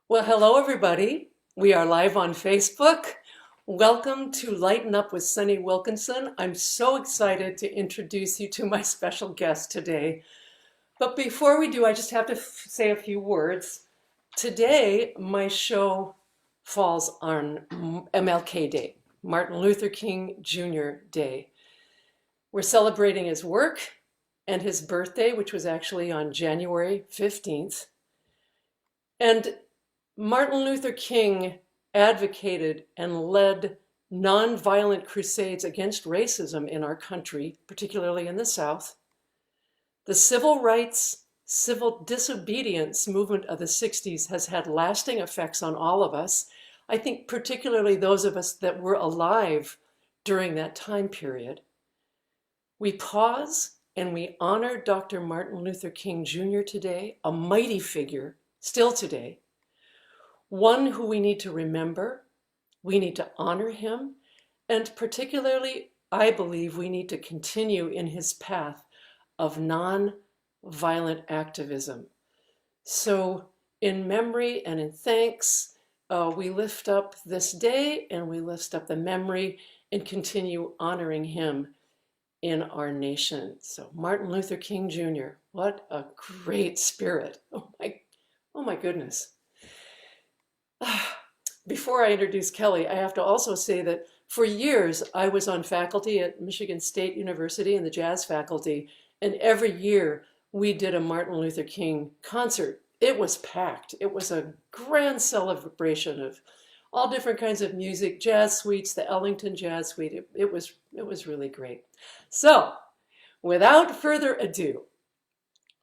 Well, hello, everybody. We are live on Facebook. Welcome to Lighten Up with Sunny Wilkinson. I'm so excited to introduce you to my special guest today. But before we do, I just have to say a few words. Today, my show falls on MLK Day, Martin Luther King Jr. Day. We're celebrating his work and his birthday, which was actually on January 15th. And Martin Luther King advocated and led nonviolent crusades against racism in our country, particularly in the South. The civil rights, civil disobedience movement of the 60s has had lasting effects on all of us. I think particularly those of us that were alive during that time period. We pause and we honor Dr. Martin Luther King Jr. today, a mighty figure still today, one who we need to remember, we need to honor him, and particularly, I believe we need to continue in his path of non-violent activism. So in memory and in thanks, we lift up this day and we lift up the memory and continue honoring him in our nation. So Martin Luther King Jr., what a great spirit. Oh my goodness. Before I introduce Kelly, I have to also say that for years I was on faculty at Michigan State University in the jazz faculty, and every year we did a Martin Luther King concert. It was packed. It was a grand celebration of all different kinds of music, jazz suites, the Ellington Jazz Suite. It was really great. So, without further ado,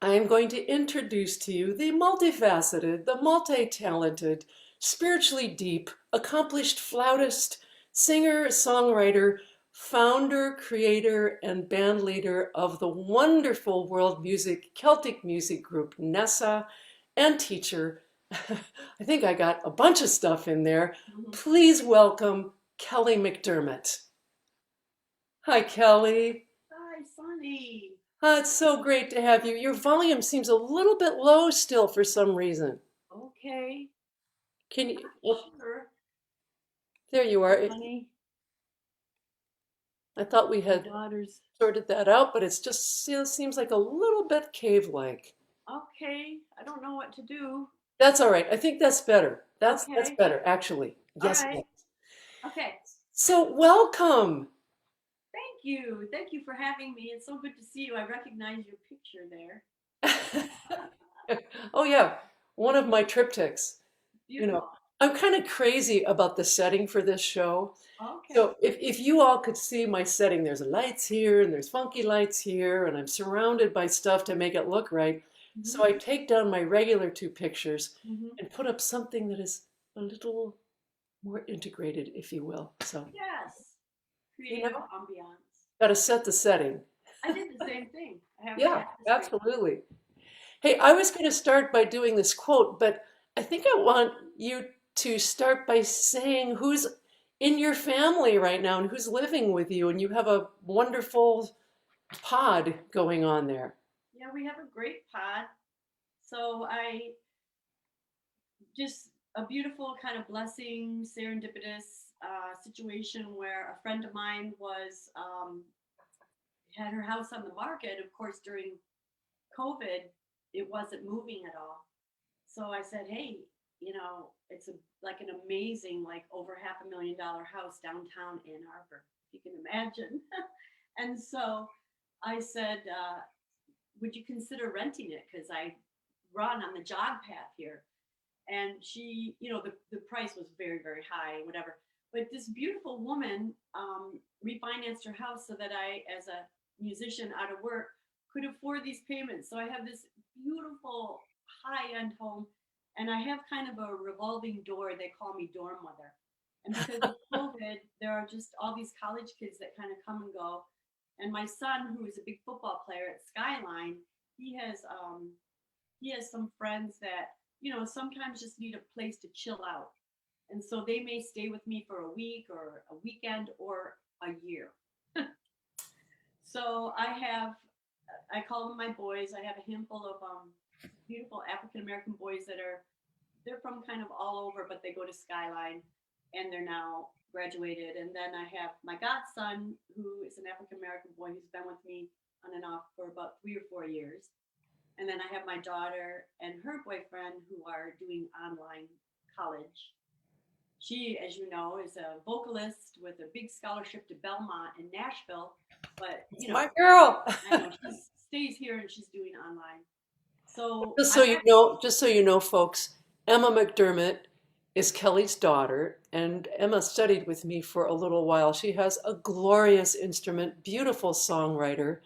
I am going to introduce to you the multifaceted, the multi-talented, spiritually deep, accomplished flautist, singer, songwriter, founder, creator, and band leader of the wonderful world music, Celtic music group Nessa, and teacher. I think I got a bunch of stuff in there. Please welcome Kelly McDermott. Hi, Kelly. Hi, Sunny. It's so great to have you. Your volume seems a little bit low still for some reason. Okay, Can you? Oh, sure. there you are. Honey, I thought we my had daughter's. sorted that out, but it's just seems like a little bit cave-like. Okay, I don't know what to do. That's all right. I think that's better. That's Okay, better, actually. all Yes, it right. is. Okay, So welcome. thank you. Thank you for having me. It's so good to see you. I recognize your picture there. Oh yeah, one of my triptychs. You know, Beautiful. I'm kind of crazy about the setting for this show. Okay. So if you all could see my setting, there's lights here and there's funky lights here, and I'm surrounded by stuff to make it look right. Mm-hmm. So I take down my regular two pictures Mm-hmm. and put up something that is a little more integrated, if you will. So, Yes, you creative know, ambiance. got to set the setting. I did the same thing. I have the Yeah, atmosphere. absolutely. Hey, I was going to start by doing this quote, but I think I want you to start by saying who's in your family right now and who's living with you, and you have a wonderful pod going on there. Yeah, we have a great pod. So I just a beautiful kind of blessing, serendipitous situation where a friend of mine was had her house on the market. Of course, during COVID, it wasn't moving at all. So I said, hey, it's like an amazing, like over $500,000 house downtown Ann Arbor, if you can imagine. And so I said, would you consider renting it? Because I run on the jog path here, and she, the price was very, very high, whatever. But this beautiful woman refinanced her house so that I, as a musician out of work, could afford these payments. So I have this beautiful high end home, and I have kind of a revolving door. They call me dorm mother. And because of COVID, there are just all these college kids that kind of come and go. And my son, who is a big football player at Skyline, he has um, he has some friends that sometimes just need a place to chill out, and so they may stay with me for a week or a weekend or a year. So I call them my boys. I have a handful of beautiful African American boys that are they're from kind of all over, but they go to Skyline, and they're now graduated. And then I have my godson, who is an African American boy who's been with me on and off for about 3 or 4 years. And then I have my daughter and her boyfriend who are doing online college. She, as you know, is a vocalist with a big scholarship to Belmont in Nashville. But, It's my girl. I know she stays here and she's doing online. So Just so I've you got, know, just so you know, folks, Emma McDermott is Kelly's daughter, and Emma studied with me for a little while. She has a glorious instrument, beautiful songwriter,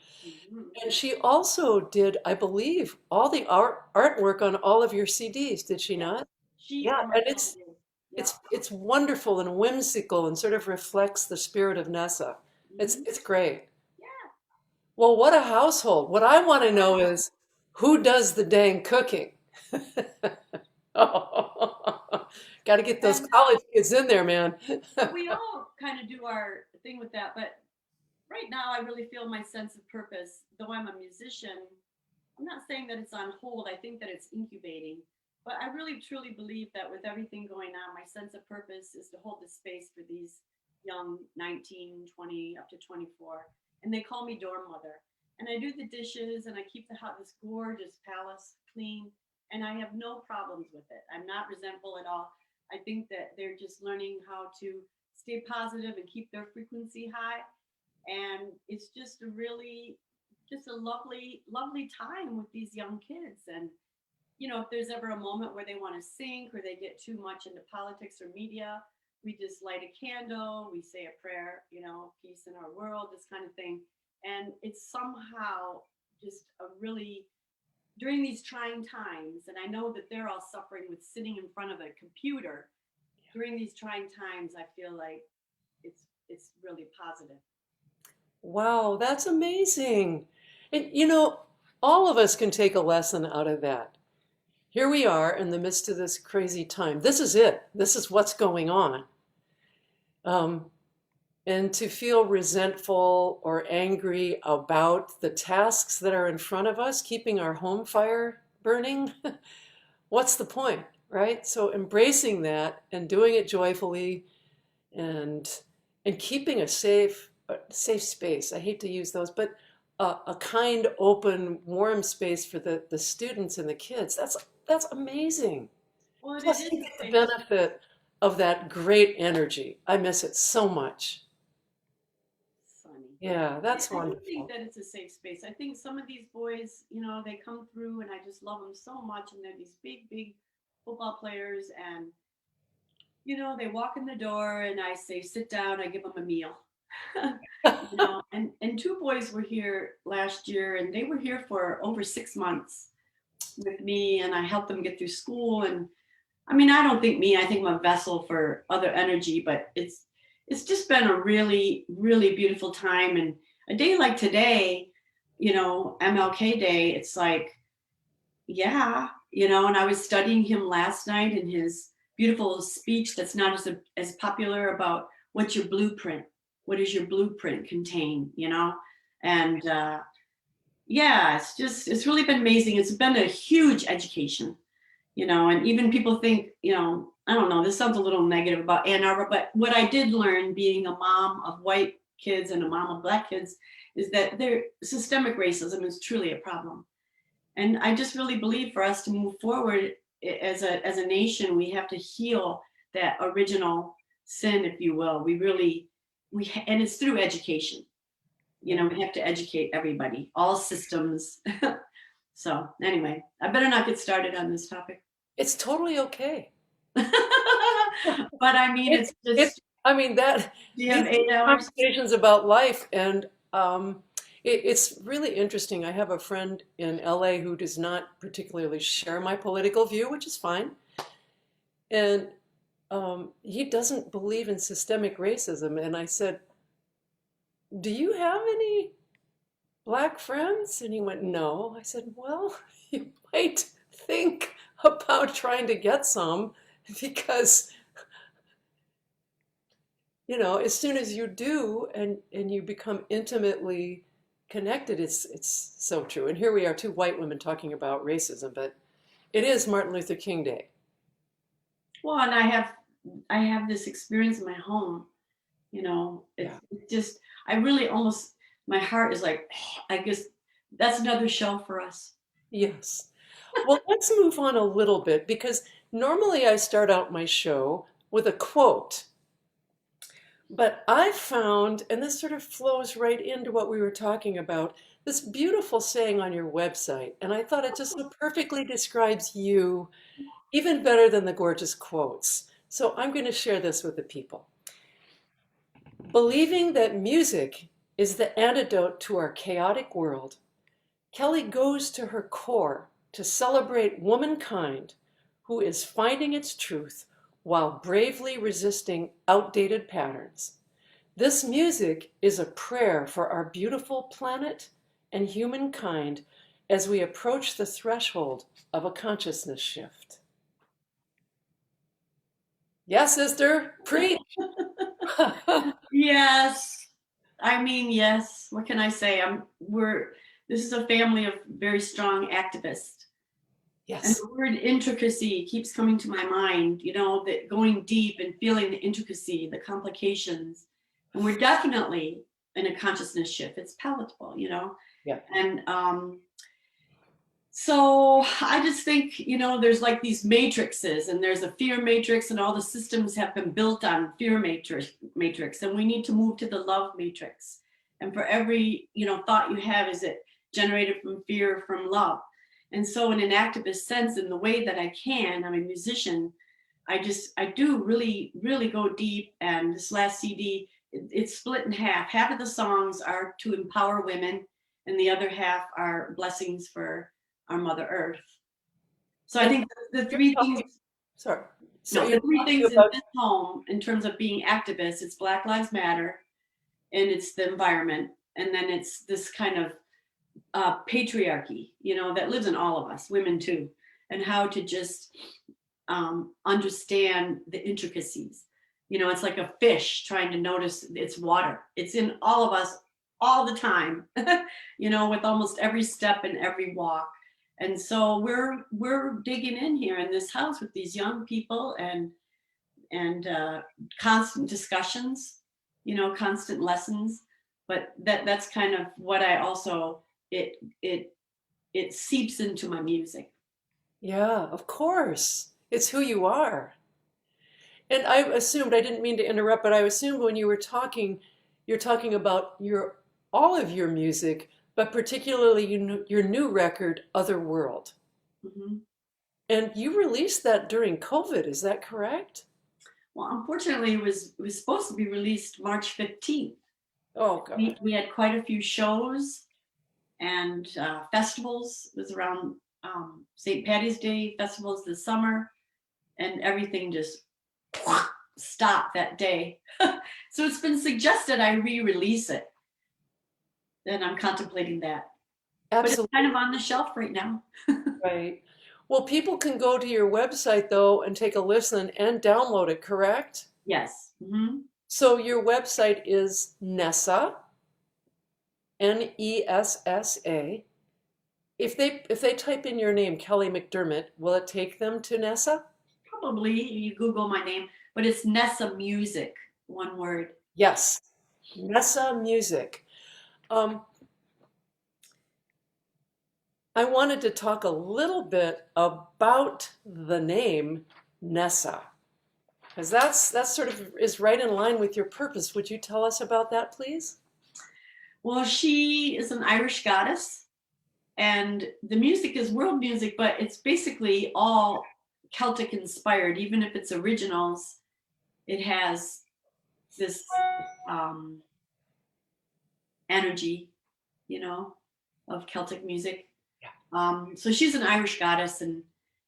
mhm, and she also did, I believe, all the artwork on all of your CDs, did she yes, not? she Yeah, and my and son it's did. Yep. it's wonderful and whimsical and sort of reflects the spirit of Nessa. Hmm. It's great. Yeah. Well, what a household. What I want to know is who does the dang cooking? Oh, got to get those And college kids in there, man. we all kind of do our thing with that. But right now, I really feel my sense of purpose. Though I'm a musician, I'm not saying that it's on hold. I think that it's incubating. But I really truly believe that with everything going on, my sense of purpose is to hold the space for these young 19, 20, up to 24. And they call me dorm mother. And I do the dishes and I keep the house, this gorgeous palace clean. And I have no problems with it. I'm not resentful at all. I think that they're just learning how to stay positive and keep their frequency high. And it's just a really, just a lovely, lovely time with these young kids. And if there's ever a moment where they want to sink or they get too much into politics or media, we just light a candle, we say a prayer, peace in our world, this kind of thing. And it's somehow just a really, during these trying times, and I know that they're all suffering with sitting in front of a computer, during these trying times, I feel like it's really positive. Wow, that's amazing. And all of us can take a lesson out of that. Here we are in the midst of this crazy time. This is it. This is what's going on. Um, and to feel resentful or angry about the tasks that are in front of us, keeping our home fire burning, what's the point, right? So embracing that and doing it joyfully and keeping a safe space. I hate to use those, but a kind, open, warm space for the students and the kids. That's amazing. Well, it Plus, is they a get the safe. benefit of that great energy. I miss it so much. Sunny. Yeah, that's I do think wonderful. that it's a safe space. I think some of these boys, they come through and I just love them so much. And they're these big, big football players. And, they walk in the door and I say, sit down, I give them a meal. And two boys were here last year and they were here for over 6 months with me and I helped them get through school. And I mean, I don't think I think I'm a vessel for other energy, but it's just been a really, really beautiful time. And a day like today, MLK Day, it's like, yeah, and I was studying him last night in his beautiful speech that's not as popular about what's your blueprint? What does your blueprint contain, And yeah, it's really been amazing. It's been a huge education, and even people think, I don't know, this sounds a little negative about Ann Arbor, but what I did learn being a mom of white kids and a mom of black kids is that systemic racism is truly a problem. And I just really believe for us to move forward as a nation, we have to heal that original sin, if you will. And it's through education. We have to educate everybody, all systems. So anyway, I better not get started on this topic. It's totally okay. But I mean, It, it's it, just, I mean, do you these have 8 hours? conversations about life, and it's really interesting. I have a friend in LA who does not particularly share my political view, which is fine. And he doesn't believe in systemic racism. And I said, do you have any black friends? And he went, no. I said, well, you might think about trying to get some because, as soon as you do and you become intimately connected, it's so true. And here we are, two white women talking about racism, but it is Martin Luther King Day. Well, and I have this experience in my home. You know, Yeah. it's just I really almost my heart is like I guess that's another show for us. Yes. Well, let's move on a little bit because normally I start out my show with a quote. But I found, and this sort of flows right into what we were talking about, this beautiful saying on your website. And I thought it just so perfectly describes you, even better than the gorgeous quotes. So I'm going to share this with the people. Believing that music is the antidote to our chaotic world, Kelly goes to her core to celebrate womankind who is finding its truth while bravely resisting outdated patterns. This music is a prayer for our beautiful planet and humankind as we approach the threshold of a consciousness shift. Yes, sister, preach. Yes. I mean, yes. What can I say? We're this is a family of very strong activists. And Yes, the word intricacy keeps coming to my mind, you know, that going deep and feeling the intricacy, the complications. And we're definitely in a consciousness shift. It's palatable, you know. yeah, And so I just think, you know, there's like these matrices, and there's a fear matrix, and all the systems have been built on fear matrix, and we need to move to the love matrix. And for every, you know, thought you have, is it generated from fear, from love? And so in an activist sense, in the way that I can, I'm a musician, I do really, really go deep. And this last CD, it's split in half. Half of the songs are to empower women, and the other half are blessings for our Mother Earth. So I and think the you're three things, talking, sorry. So no, you're the three talking things in about, this home in terms of being activists, it's Black Lives Matter, and it's the environment, and then it's this kind of patriarchy, you know, that lives in all of us, women too, and how to just understand the intricacies. You know, it's like a fish trying to notice its water. It's in all of us all the time, you know, with almost every step and every walk. And so we're digging in here in this house with these young people, and constant discussions, you know, constant lessons. But that's kind of what I also it it it seeps into my music. yeah, of course. It's who you are. And I assumed, I didn't mean to interrupt, but I assumed when you were talking, you're talking about your all of your music, but particularly your new record, Other World. Mhm. And you released that during COVID, is that correct? Well, unfortunately, it was supposed to be released March 15th. Oh God. We had quite a few shows and festivals. It was around St. Patty's Day festivals this summer, and everything just stopped that day. So it's been suggested I re-release it, and I'm contemplating that. But it's kind Absolutely of on the shelf right now. right. Well, people can go to your website though and take a listen and download it, correct? Yes. Hmm. So your website is Nessa, Nessa. If they type in your name, Kelly McDermott, will it take them to Nessa? Probably you Google my name, but it's Nessa Music, one word. Yes, Nessa Music. Um, I wanted to talk a little bit about the name Nessa, because that's sort of is right in line with your purpose. Would you tell us about that, please? Well, she is an Irish goddess, and the music is world music, but it's basically all Celtic inspired. Even if it's originals, it has this um, energy, you know, of Celtic music. So she's an Irish goddess, and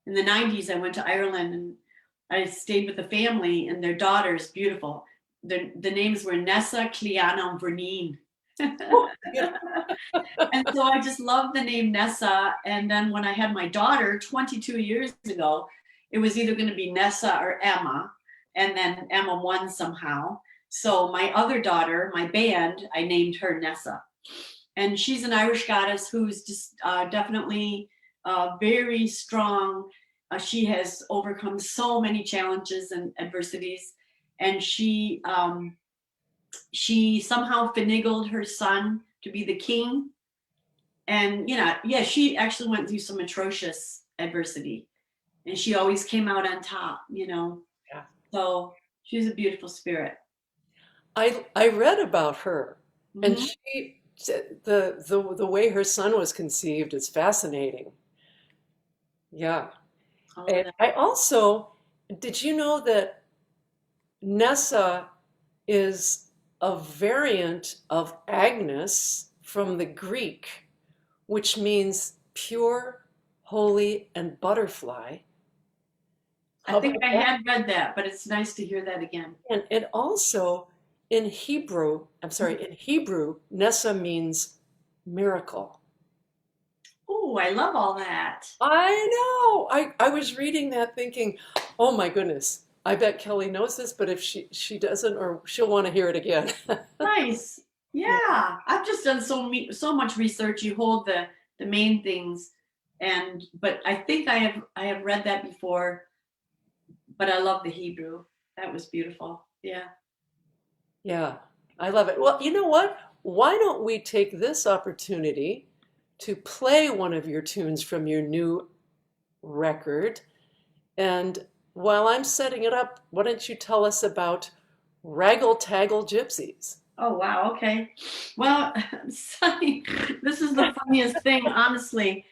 in the 90s, I went to Ireland, and I stayed with the family, and their daughter's beautiful. The names were Nessa, Cleanna, and Vernine. Oh, yeah. And so I just love the name Nessa. And then when I had my daughter 22 years ago, it was either going to be Nessa or Emma. And then Emma won somehow. So my other daughter, my band, I named her Nessa. And she's an Irish goddess who's just definitely very strong She has overcome so many challenges and adversities, and she somehow finagled her son to be the king. And yeah, she actually went through some atrocious adversity, and she always came out on top. Yeah. So she's a beautiful spirit. I read about her, and Hmm. the way her son was conceived is fascinating. Yeah. All of And that. I also, did you know that Nessa is a variant of Agnes from the Greek, which means pure, holy, and butterfly? I How think about I that? had read that, but it's nice to hear that again. And also in Hebrew, I'm sorry, in Hebrew, Nessa means miracle. Oh, I love all that. I know. I was reading that thinking, oh my goodness, I bet Kelly knows this, but if she doesn't, or she'll want to hear it again. Nice. Yeah. Yeah, I've just done so much research. You hold the main things, but I think I have read that before. But I love the Hebrew. That was beautiful. Yeah. Yeah, I love it. Well, you know what? Why don't we take this opportunity to play one of your tunes from your new record? And while I'm setting it up, why don't you tell us about Raggle Taggle Gypsies? Oh wow. Okay. Well, Sonny, this is the funniest thing, honestly.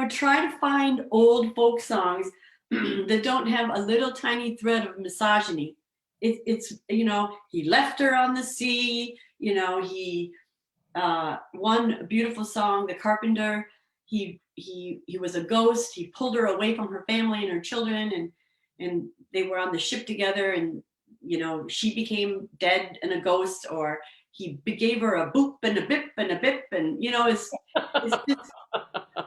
Try to find old folk songs that don't have a little tiny thread of misogyny. It's he left her on the sea. He one beautiful song, The Carpenter. He was a ghost. He pulled her away from her family and her children, and they were on the ship together, and she became dead and a ghost, or he gave her a boop and a bip and a bip, and it's just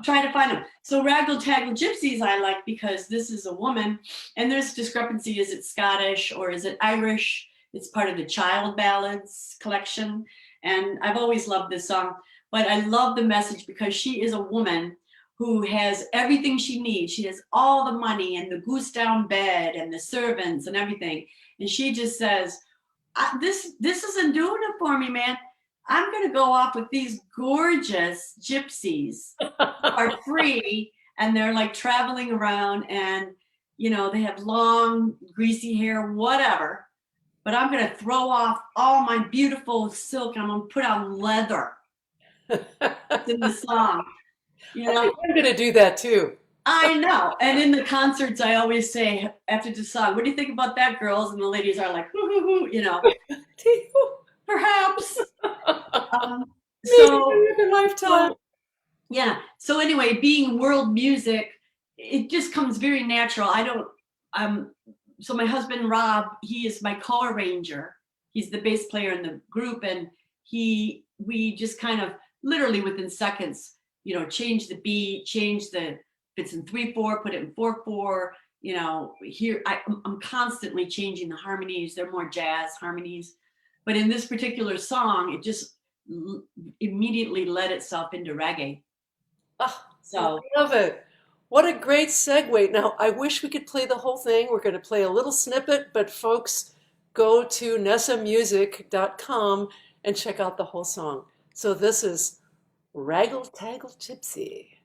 trying to find them. So Raggle Taggle Gypsies I like because this is a woman, and there's discrepancy. Is it Scottish or is it Irish? It's part of the Child Ballads collection, and I've always loved this song. But I love the message because she is a woman who has everything she needs. She has all the money and the goose down bed and the servants and everything, and she just says, "This isn't doing it for me, man. I'm going to go off with these gorgeous gypsies who are free, and they're like traveling around, and they have long greasy hair, whatever, but I'm going to throw off all my beautiful silk, and I'm going to put on leather." It's in the song. you I know think I'm going to do that too. I know. And in the concerts I always say after the song, "What do you think about that, girls?" And the ladies are like, "Hoo, hoo, hoo," perhaps. um Maybe so in another lifetime. so Yeah. So anyway, being world music, it just comes very natural. I don't. So my husband Rob, he is my co-arranger. He's the bass player in the group, and we just kind of literally within seconds, change the beat, change the, if it's in 3/4, put it in 4/4. Here I'm constantly changing the harmonies. They're more jazz harmonies, but in this particular song, it just immediately led itself into reggae. Oh, I So love it. What a great segue. Now, I wish we could play the whole thing. We're going to play a little snippet, but folks, go to nessamusic.com and check out the whole song. So this is Raggle Taggle Gypsy.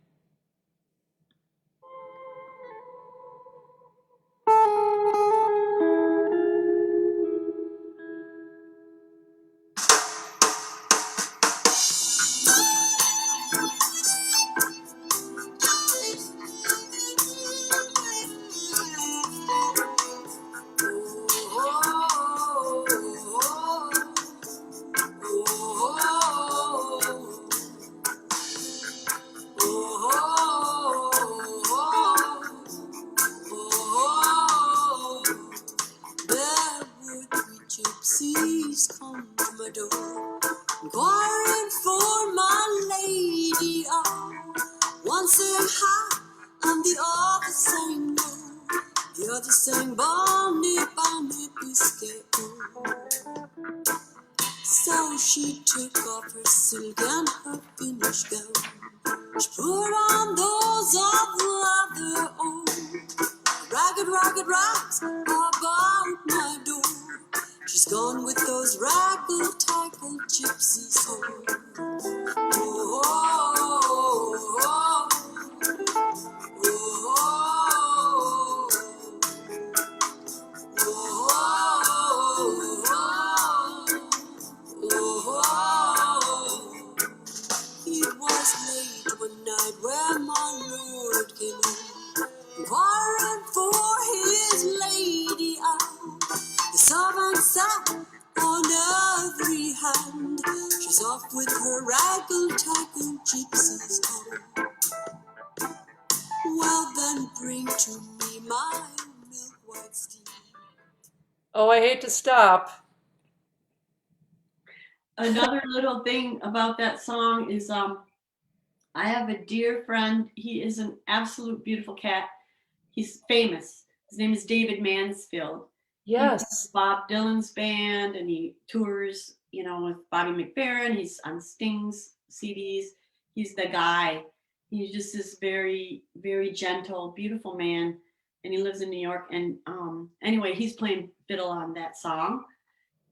Gypsies come to my door, inquiring for my lady. Oh, one saying hi, and the other saying no. The other saying bonny, bonny biscuit. So she took off her silk and her finished gown. She put on those of leather. Oh, ragged, ragged rags about my door. She's gone with those raggle-taggle gypsies home. Oh, oh, oh, oh, oh, oh. It was late one night when my lord came home, inquiring for his lady out. The servant sat on every hand. She's off with her raggle-taggle gypsies home. Well then, bring to me my milk white steed. Oh, I hate to stop. Another little thing about that song is I have a dear friend. He is an absolute beautiful cat. He's famous. His name is David Mansfield. Yes. Bob Dylan's band, and he tours, with Bobby McFerrin. He's on Sting's CDs. He's the guy. He's just this very, very gentle, beautiful man, and he lives in New York. And anyway, he's playing fiddle on that song.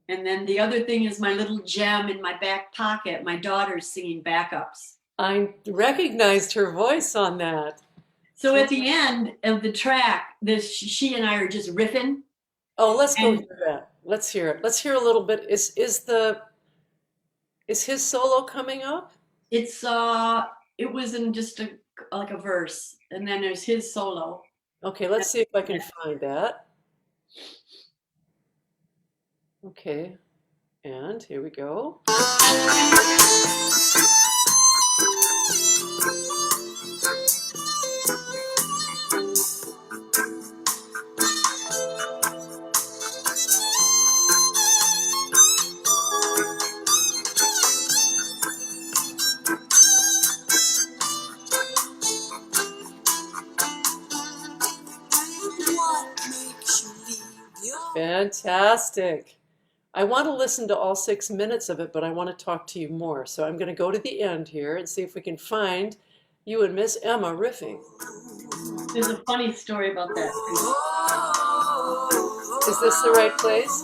And then the other thing is my little gem in my back pocket. My daughter's singing backups. I recognized her voice on that. So at the end of the track, she and I are just riffing. Oh, let's go hear that. Let's hear it. Let's hear a little bit. Is his solo coming up? It was in just like a verse, and then there's his solo. Okay, let's see if I can find that. Okay, and here we go. What makes you leave your Fantastic. I want to listen to all 6 minutes of it, but I want to talk to you more. So I'm going to go to the end here and see if we can find you and Miss Emma riffing. There's a funny story about that. Is this the right place?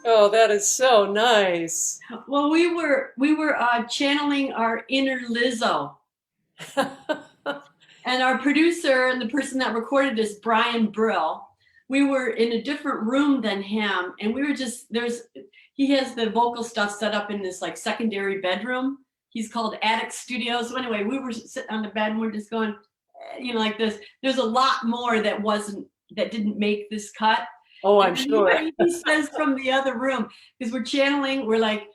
Oh, that is so nice. Well, we were channeling our inner Lizzo, and our producer and the person that recorded is Brian Brill. We were in a different room than him, and we were just he has the vocal stuff set up in this like secondary bedroom. He's called Attic Studio. So anyway, we were sitting on the bed and we're just going, like this. There's a lot more that didn't make this cut. Oh, I'm sure. He says from the other room, because we're like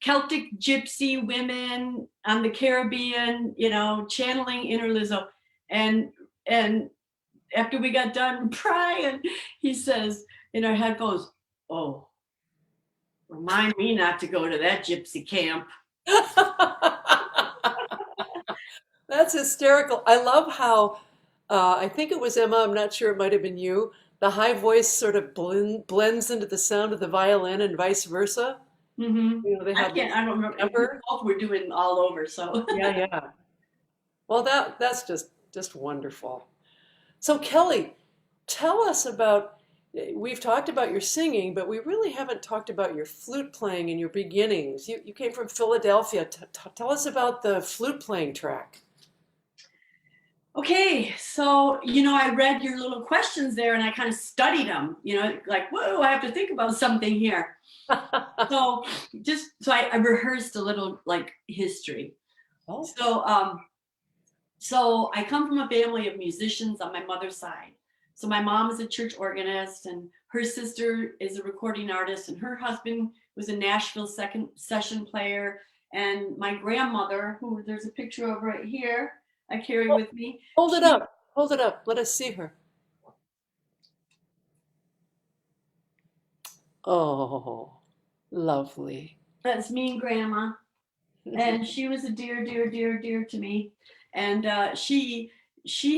Celtic gypsy women on the Caribbean, channeling inner Lizzo. And after we got done crying, he says in our headphones, "Oh, remind me not to go to that gypsy camp." That's hysterical. I love how, I think it was Emma, I'm not sure, it might have been you. The high voice sort of blends into the sound of the violin and vice versa. Mm-hmm. They have I don't remember. Both were doing all over, so. Yeah. Well, that's just wonderful. So Kelly, tell us about, we've talked about your singing, but we really haven't talked about your flute playing and your beginnings. You came from Philadelphia. Tell us about the flute playing track. Okay, so, I read your little questions there and I kind of studied them, like, whoa, I have to think about something here. So I rehearsed a little like history. Oh, So I come from a family of musicians on my mother's side. So my mom is a church organist, and her sister is a recording artist, and her husband was a Nashville second session player. And my grandmother, who there's a picture of right here, I carry with me. hold it She, up. Hold it up. Let us see her. Oh, lovely. that's me and grandma. And she was a dear, dear, dear, dear to me. And she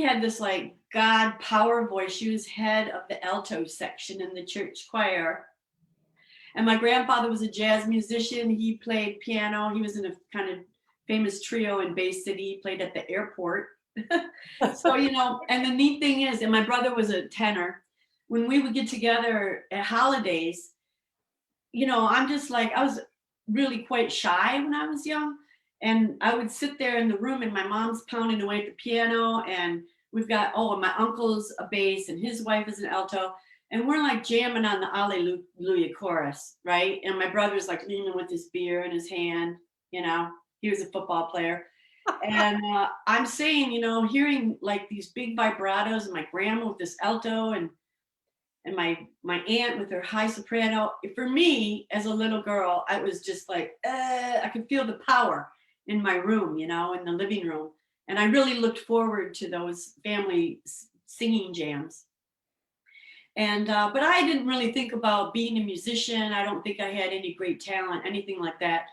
had this like God power voice. She was head of the alto section in the church choir. And my grandfather was a jazz musician. He played piano. He was in a kind of famous trio in Bay City. He played at the airport. So, and the neat thing is, and my brother was a tenor. When we would get together at holidays, I'm just like, I was really quite shy when I was young. And I would sit there in the room and my mom's pounding away at the piano. And we've got, my uncle's a bass and his wife is an alto. And we're like jamming on the Alleluia chorus, right? And my brother's like leaning with his beer in his hand, he was a football player. And I'm saying, hearing like these big vibratos and my grandma with this alto and my aunt with her high soprano. For me, as a little girl, I was just like, I could feel the power in my room, in the living room. And I really looked forward to those family singing jams. And but I didn't really think about being a musician. I don't think I had any great talent, anything like that.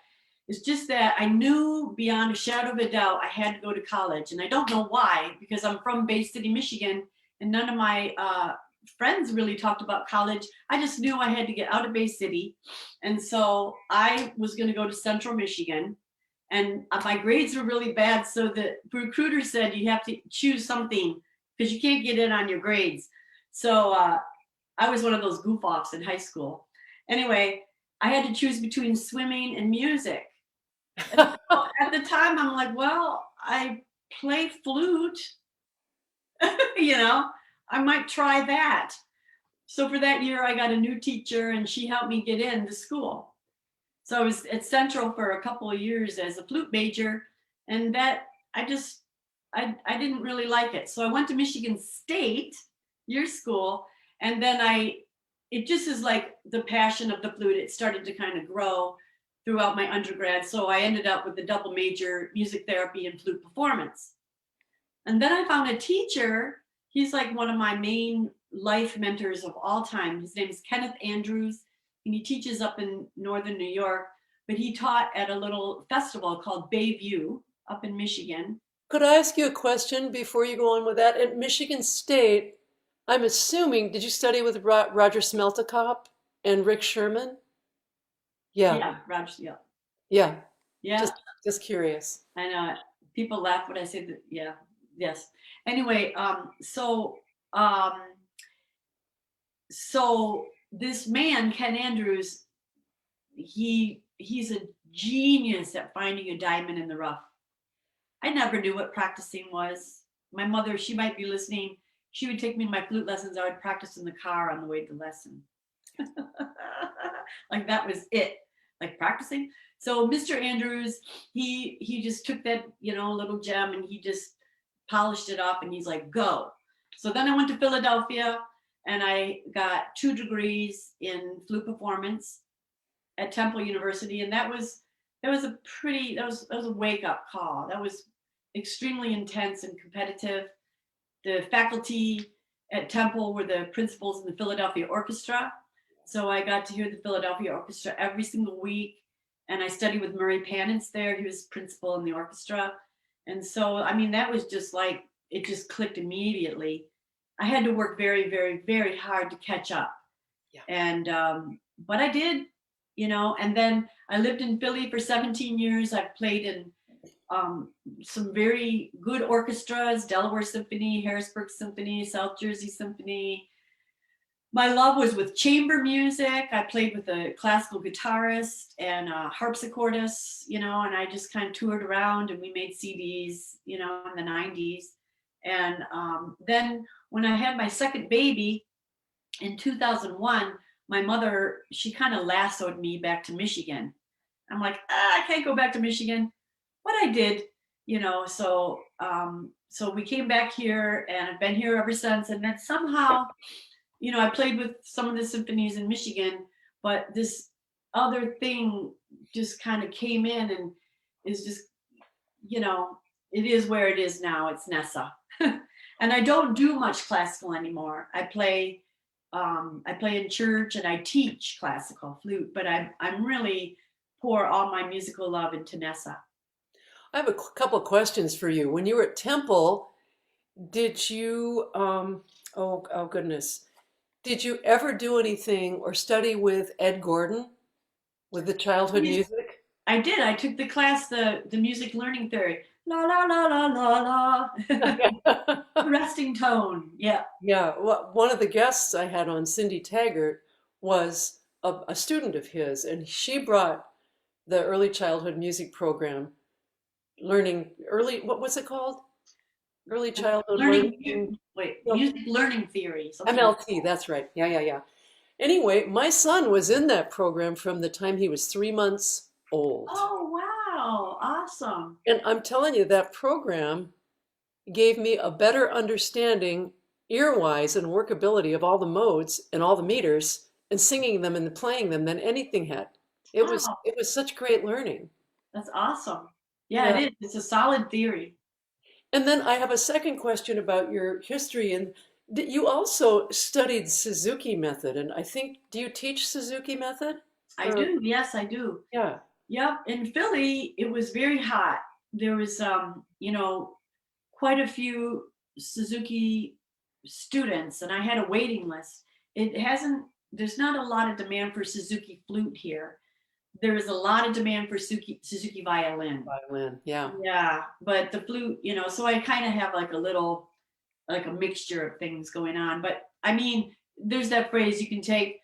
It's just that I knew beyond a shadow of a doubt I had to go to college. And I don't know why, because I'm from Bay City, Michigan, and none of my friends really talked about college. I just knew I had to get out of Bay City. And so I was going to go to Central Michigan. And my grades were really bad. So the recruiter said you have to choose something because you can't get in on your grades. So I was one of those goof offs in high school. Anyway, I had to choose between swimming and music. And so at the time, I'm like, well, I play flute, I might try that. So for that year, I got a new teacher and she helped me get into school. So I was at Central for a couple of years as a flute major, and that I didn't really like it. So I went to Michigan State, your school, and then it just is like the passion of the flute. It started to kind of grow throughout my undergrad. So I ended up with a double major, music therapy and flute performance. And then I found a teacher. He's like one of my main life mentors of all time. His name is Kenneth Andrews, and he teaches up in northern New York, but he taught at a little festival called Bayview up in Michigan. Could I ask you a question before you go on with that? At Michigan State, I'm assuming, did you study with Roger Smeltikop and Rick Sherman? Yeah, Yeah, Roger. Yeah. yeah. Yeah. Just curious. I know. People laugh when I say that. Yeah. Yes. Anyway, um, so this man, Ken Andrews, he's a genius at finding a diamond in the rough. I never knew what practicing was. My mother, she might be listening. She would take me to my flute lessons. I would practice in the car on the way to lesson. Like that was it, like practicing. So Mr. Andrews, he just took that, little gem and he just polished it up and he's like, go. So then I went to Philadelphia and I got 2 degrees in flute performance at Temple University. And that was a wake up call. That was extremely intense and competitive. The faculty at Temple were the principals in the Philadelphia Orchestra. So I got to hear the Philadelphia Orchestra every single week. And I studied with Murray Panitz there. He was principal in the orchestra. And so, that was just like, it just clicked immediately. I had to work very, very, very hard to catch up. Yeah. And, but I did, and then I lived in Philly for 17 years. I've played in some very good orchestras, Delaware Symphony, Harrisburg Symphony, South Jersey Symphony. My love was with chamber music. I played with a classical guitarist and a harpsichordist, and I just kind of toured around and we made CDs, in the 90s. And then when I had my second baby in 2001, my mother, she kind of lassoed me back to Michigan. I'm like, I can't go back to Michigan. But I did. So we came back here, and I've been here ever since. And then somehow, I played with some of the symphonies in Michigan, but this other thing just kind of came in and is just, you know, it is where it is now. It's Nessa. And I don't do much classical anymore. I play in church and I teach classical flute, but I'm really pour all my musical love into Nessa. I have a couple of questions for you. When you were at Temple, did you, oh goodness, did you ever do anything or study with Ed Gordon with the childhood Yes, music? I did. I took the class, the music learning theory. La la la la la la. Resting tone. Yeah. Yeah, one of the guests I had on, Cindy Taggart, was a student of his, and she brought the early childhood music program, what was it called? Early childhood learning, no, Music learning theory, something like MLT, that's right. Yeah, yeah, yeah. Anyway, my son was in that program from the time he was 3 months that. old. Oh, wow. Awesome. And I'm telling you, that program gave me a better understanding, ear-wise and workability, of all the modes and all the meters and singing them and playing them than anything had. Wow. It was such great learning. That's awesome. Yeah, Yeah. it is. It's a solid theory. And then I have a second question about your history. And you also studied Suzuki method. And I think, do you teach Suzuki method? I Or, do. Yes, I do. yeah. Yep. In Philly, it was very hot. There was, quite a few Suzuki students, and I had a waiting list. It hasn't, there's not a lot of demand for Suzuki flute here. There is a lot of demand for Suzuki violin. Violin. Yeah. Yeah, but the flute, so I kind of have like a little, like a mixture of things going on. But I mean, there's that phrase, you can take,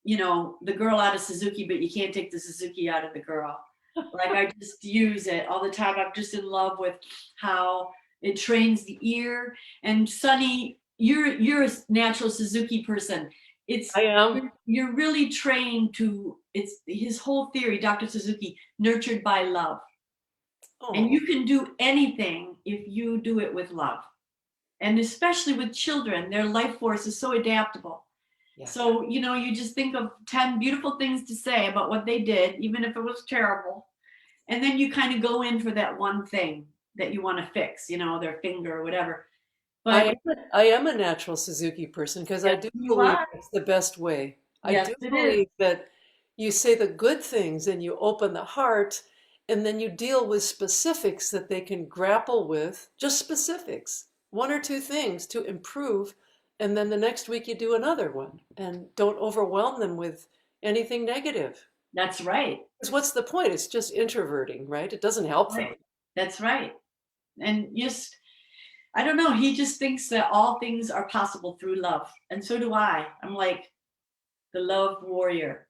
the girl out of Suzuki, but you can't take the Suzuki out of the girl. Like I just use it all the time. I'm just in love with how it trains the ear. And Sonny, you're a natural Suzuki person. It's I am. you're really trained to, it's his whole theory, Dr. Suzuki, nurtured by love. And Oh, you can do anything if you do it with love. And especially with children, their life force is so adaptable. yeah. So, you just think of 10 beautiful things to say about what they did, even if it was terrible. And then you kind of go in for that one thing that you want to fix, their finger or whatever. But I am a natural Suzuki person because I yes, do you believe are. it's the best way. I Yes, do it is. believe that you say the good things and you open the heart and then you deal with specifics that they can grapple with, just specifics, one or two things to improve. And then the next week you do another one and don't overwhelm them with anything negative. That's right. Because what's the point? It's just introverting, right? It doesn't help them. Right. That's right. And just, I don't know, he just thinks that all things are possible through love. And so do I. I'm like the love warrior.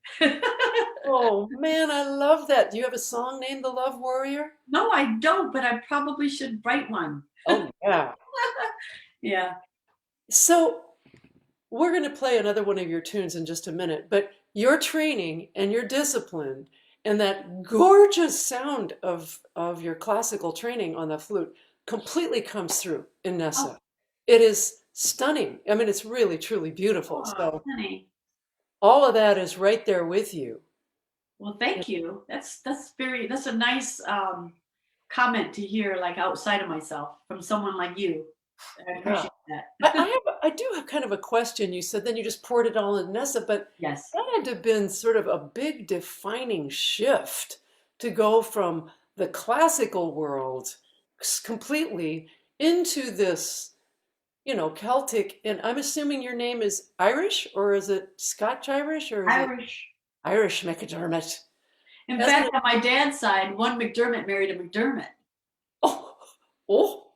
Oh man, I love that. Do you have a song named The Love Warrior? No, I don't, but I probably should write one. Oh yeah. Yeah. So we're going to play another one of your tunes in just a minute, but your training and your discipline and that gorgeous sound of your classical training on the flute completely comes through in Oh, Nessa. It is stunning. I mean, it's really, truly beautiful. oh, So honey. all of that is right there with you. Well, thank you. That's a nice comment to hear, like outside of myself from someone like you. I Yeah. appreciate that. I do have kind of a question. You said then you just poured it all in Nessa, but Yes. that had to have been sort of a big defining shift to go from the classical world completely into this, Celtic. And I'm assuming your name is Irish, or is it Scotch Irish, or is it Irish. Irish McDermott? In Hasn't fact, it? on my dad's side, one McDermott married a McDermott. Oh, oh,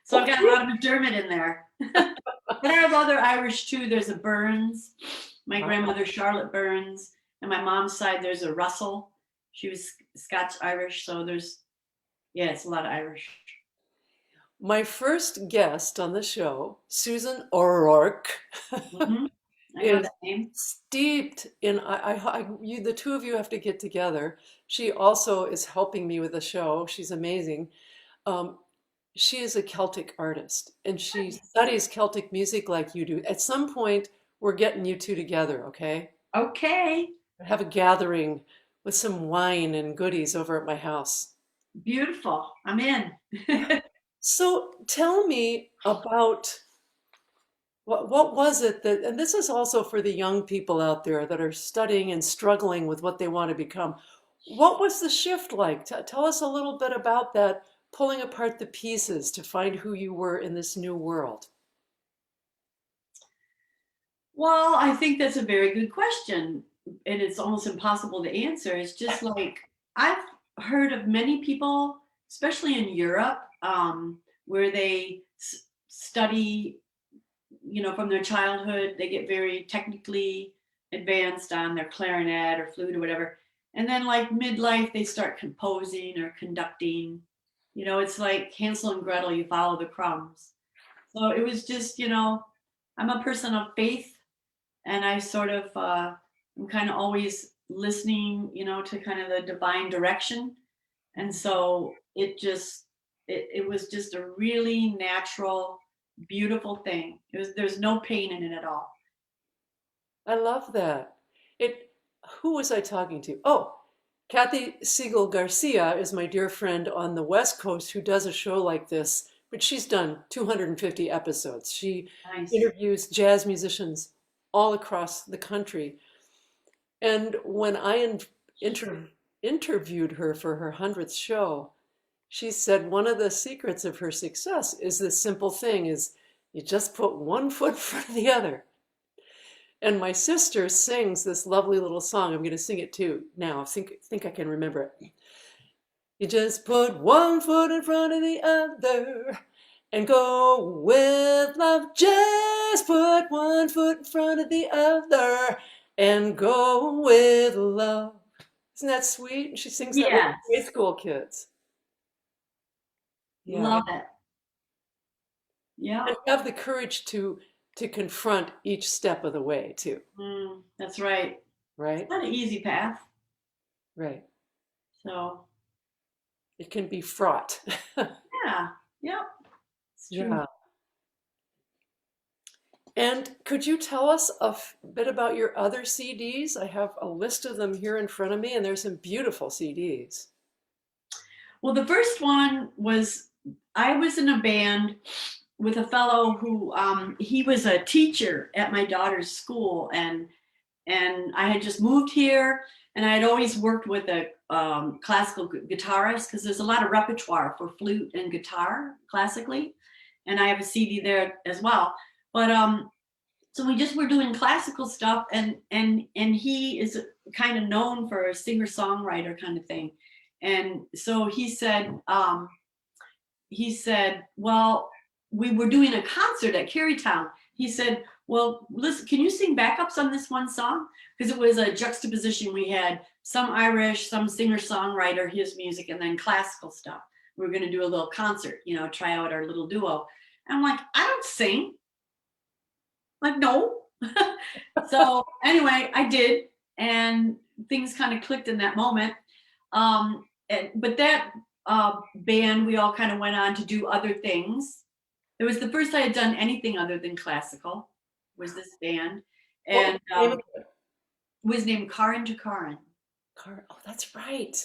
So I've got a okay. lot of McDermott in there. But I have other Irish too. There's a Burns, my Wow. grandmother Charlotte Burns, and my mom's side there's a Russell. She was Scotch Irish, so yeah, it's a lot of Irish. My first guest on the show, Susan O'Rourke. Mhm. I know is that name. steeped in, the two of you have to get together. She also is helping me with the show. She's amazing. Um, she is a Celtic artist and she studies Celtic music like you do. At some point, we're getting you two together, okay? Okay. Have a gathering with some wine and goodies over at my house. Beautiful. I'm in. So tell me about what was it that, and this is also for the young people out there that are studying and struggling with what they want to become. What was the shift like? Tell us a little bit about that, pulling apart the pieces to find who you were in this new world. Well, I think that's a very good question. And it's almost impossible to answer. It's just like I've heard of many people, especially in Europe, where they study, from their childhood, they get very technically advanced on their clarinet or flute or whatever. And then, like midlife, they start composing or conducting. It's like Hansel and Gretel, you follow the crumbs. So it was just, I'm a person of faith and I sort of I'm kind of always listening, to kind of the divine direction, and so it was just a really natural, beautiful thing. There's no pain in it at all. I love that. It, who was I talking to? Oh, Kathy Siegel Garcia is my dear friend on the West Coast who does a show like this, but she's done 250 episodes. She Nice. interviews jazz musicians all across the country. And when I interviewed her for her 100th show, she said one of the secrets of her success is this simple thing is you just put one foot in front of the other. And my sister sings this lovely little song. I'm going to sing it too now. I think I can remember it. You just put one foot in front of the other and go with love. Just put one foot in front of the other and go with love. Isn't that sweet? And she sings that with Yes. grade school kids. Yeah. Love it. Yeah. And have the courage to confront each step of the way too. That's right. Right? It's not an easy path. Right. So It can be fraught. yeah. Yep. It's true. Yeah. And could you tell us a bit about your other CDs? I have a list of them here in front of me, and there's some beautiful CDs. Well, the first one was I was in a band with a fellow who he was a teacher at my daughter's school, and I had just moved here, and I had always worked with a classical guitarist because there's a lot of repertoire for flute and guitar classically, and I have a CD there as well. But so we just were doing classical stuff, and he is kind of known for a singer-songwriter kind of thing, and so he said, well, we were doing a concert at Carytown. He said, well, listen, can you sing backups on this one song? Because it was a juxtaposition. We had some Irish, some singer-songwriter, his music, and then classical stuff. We were going to do a little concert, try out our little duo. And I'm like, I don't sing. I'm like, no. So anyway, I did, and things kind of clicked in that moment. But that band, we all kind of went on to do other things. It was the first I had done anything other than classical, was this band. And it was named Karin to Karin. Oh, that's right.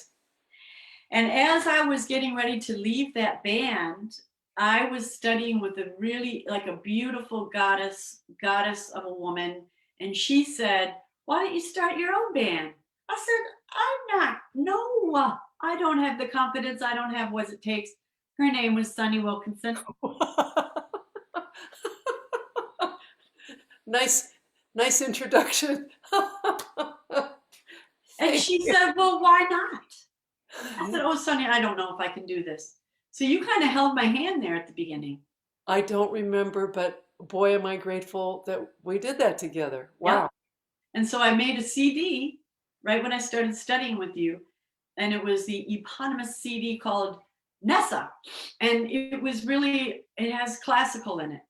And as I was getting ready to leave that band, I was studying with a really, like a beautiful goddess of a woman. And she said, why don't you start your own band? I said, no, I don't have the confidence. I don't have what it takes. Her name was Sunny Wilkinson. Nice introduction. And she said, well, why not? I said, oh, Sunny, I don't know if I can do this. So you kind of held my hand there at the beginning. I don't remember, but boy, am I grateful that we did that together. Wow. Yep. And so I made a CD right when I started studying with you. And it was the eponymous CD called Nessa. And it has classical in it.